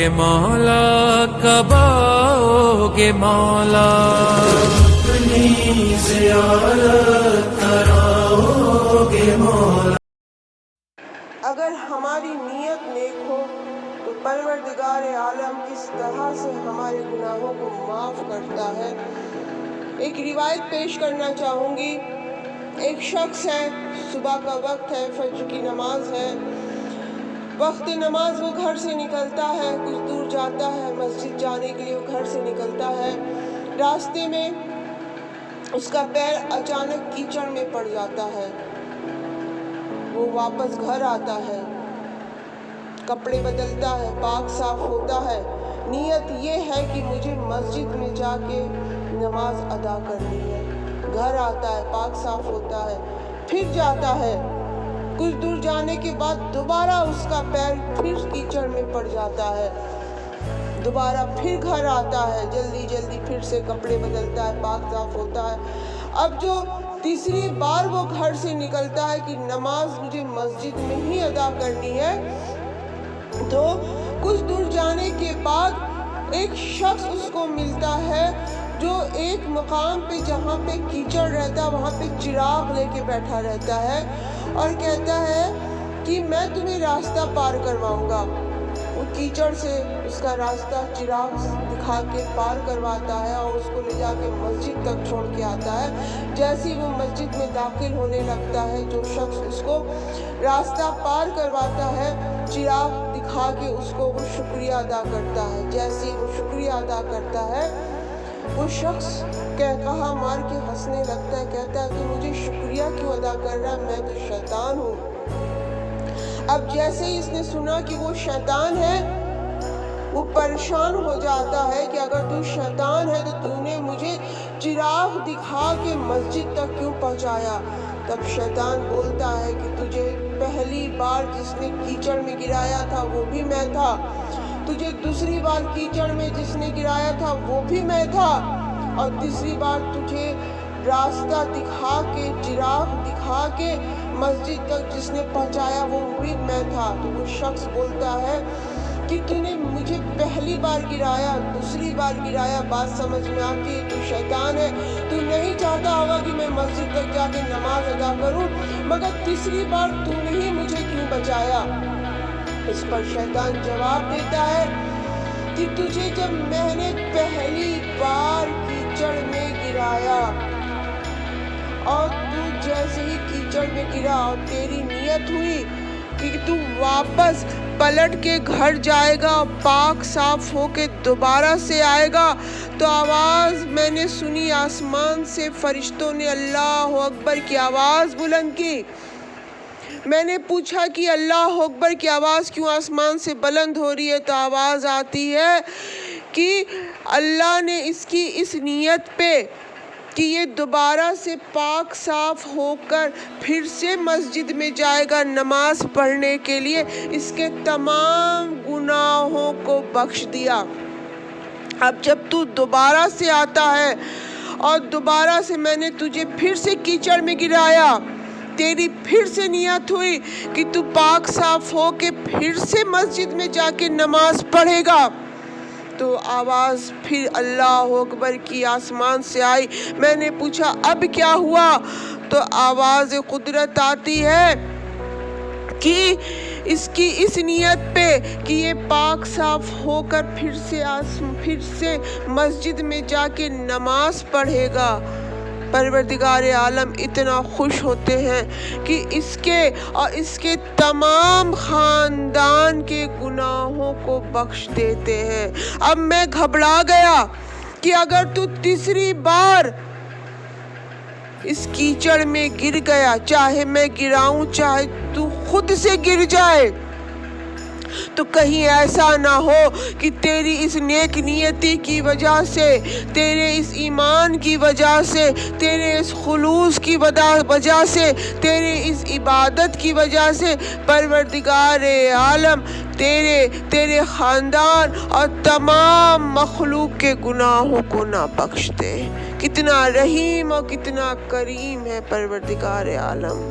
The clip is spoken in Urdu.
گے مولا، کب آؤ گے مولا، اپنی زیارت کراؤ گے مولا۔ اگر ہماری نیت نیک ہو تو پروردگار عالم کس طرح سے ہمارے گناہوں کو معاف کرتا ہے۔ ایک روایت پیش کرنا چاہوں گی۔ ایک شخص ہے، صبح کا وقت ہے، فجر کی نماز ہے، وقت نماز وہ گھر سے نکلتا ہے، کچھ دور جاتا ہے، مسجد جانے کے لیے وہ گھر سے نکلتا ہے۔ راستے میں اس کا پیر اچانک کیچڑ میں پڑ جاتا ہے۔ وہ واپس گھر آتا ہے، کپڑے بدلتا ہے، پاک صاف ہوتا ہے۔ نیت یہ ہے کہ مجھے مسجد میں جا کے نماز ادا کرنی ہے۔ گھر آتا ہے، پاک صاف ہوتا ہے، پھر جاتا ہے۔ کچھ دور جانے کے بعد دوبارہ اس کا پیر پھر کیچڑ میں پڑ جاتا ہے۔ دوبارہ پھر گھر آتا ہے، جلدی جلدی پھر سے کپڑے بدلتا ہے، پاک صاف ہوتا ہے۔ اب جو تیسری بار وہ گھر سے نکلتا ہے کہ نماز مجھے مسجد میں ہی ادا کرنی ہے، تو کچھ دور جانے کے بعد ایک شخص اس کو ملتا ہے جو ایک مقام پہ جہاں پہ کیچڑ رہتا ہے وہاں پہ چراغ لے کے بیٹھا رہتا ہے اور کہتا ہے کہ میں تمہیں راستہ پار کرواؤں گا۔ وہ کیچڑ سے اس کا راستہ چراغ دکھا کے پار کرواتا ہے اور اس کو لے جا کے مسجد تک چھوڑ کے آتا ہے۔ جیسے وہ مسجد میں داخل ہونے لگتا ہے، جو شخص اس کو راستہ پار کرواتا ہے چراغ دکھا کے اس کو وہ شکریہ ادا کرتا ہے۔ جیسے وہ شکریہ ادا کرتا ہے، وہ شخص کہا مار کے ہنسنے لگتا ہے، کہتا ہے کہ مجھے شکریہ کیوں ادا کر رہا ہے، میں تو شیطان ہوں۔ اب جیسے ہی اس نے سنا کہ وہ شیطان ہے، وہ پریشان ہو جاتا ہے کہ اگر تو شیطان ہے تو تو نے مجھے چراغ دکھا کے مسجد تک کیوں پہنچایا؟ تب شیطان بولتا ہے کہ تجھے پہلی بار جس نے کیچڑ میں گرایا تھا وہ بھی میں تھا، تجھے دوسری بار کیچڑ میں جس نے گرایا تھا وہ بھی میں تھا، اور تیسری بار تجھے راستہ دکھا کے چراغ دکھا کے مسجد تک جس نے پہنچایا وہ بھی میں تھا۔ تو وہ شخص بولتا ہے کہ تو نے مجھے پہلی بار گرایا، دوسری بار گرایا، بات سمجھ میں آتی ہے تو شیطان ہے، تو نہیں چاہتا ہوگا کہ میں مسجد تک جا کے نماز ادا کروں، مگر تیسری بار تو نے ہی مجھے کیوں بچایا؟ اس پر شیطان جواب دیتا ہے کہ تجھے جب میں نے پہلی بار کیچڑ میں گرایا اور تو جیسے ہی کیچڑ میں گرا اور تیری نیت ہوئی کہ تو واپس پلٹ کے گھر جائے گا، پاک صاف ہو کے دوبارہ سے آئے گا، تو آواز میں نے سنی آسمان سے، فرشتوں نے اللہ اکبر کی آواز بلند کی۔ میں نے پوچھا کہ اللہ اکبر کی آواز کیوں آسمان سے بلند ہو رہی ہے؟ تو آواز آتی ہے کہ اللہ نے اس کی اس نیت پہ کہ یہ دوبارہ سے پاک صاف ہو کر پھر سے مسجد میں جائے گا نماز پڑھنے کے لیے، اس کے تمام گناہوں کو بخش دیا۔ اب جب تو دوبارہ سے آتا ہے اور دوبارہ سے میں نے تجھے پھر سے کیچڑ میں گرایا، تیری پھر سے نیت ہوئی کہ تو پاک صاف ہو کے پھر سے مسجد میں جا کے نماز پڑھے گا، تو آواز پھر اللہ اکبر کی آسمان سے آئی۔ میں نے پوچھا اب کیا ہوا؟ تو آواز قدرت آتی ہے کہ اس کی اس نیت پہ کہ یہ پاک صاف ہو کر پھر سے مسجد میں جا کے نماز پڑھے گا، پروردگار عالم اتنا خوش ہوتے ہیں کہ اس کے اور اس کے تمام خاندان کے گناہوں کو بخش دیتے ہیں۔ اب میں گھبرا گیا کہ اگر تو تیسری بار اس کیچڑ میں گر گیا، چاہے میں گراؤں چاہے تو خود سے گر جائے، تو کہیں ایسا نہ ہو کہ تیری اس نیک نیتی کی وجہ سے، تیرے اس ایمان کی وجہ سے، تیرے اس خلوص کی وجہ سے، تیرے اس عبادت کی وجہ سے پروردگار عالم تیرے خاندان اور تمام مخلوق کے گناہوں کو نہ بخش دے۔ کتنا رحیم اور کتنا کریم ہے پروردگار عالم۔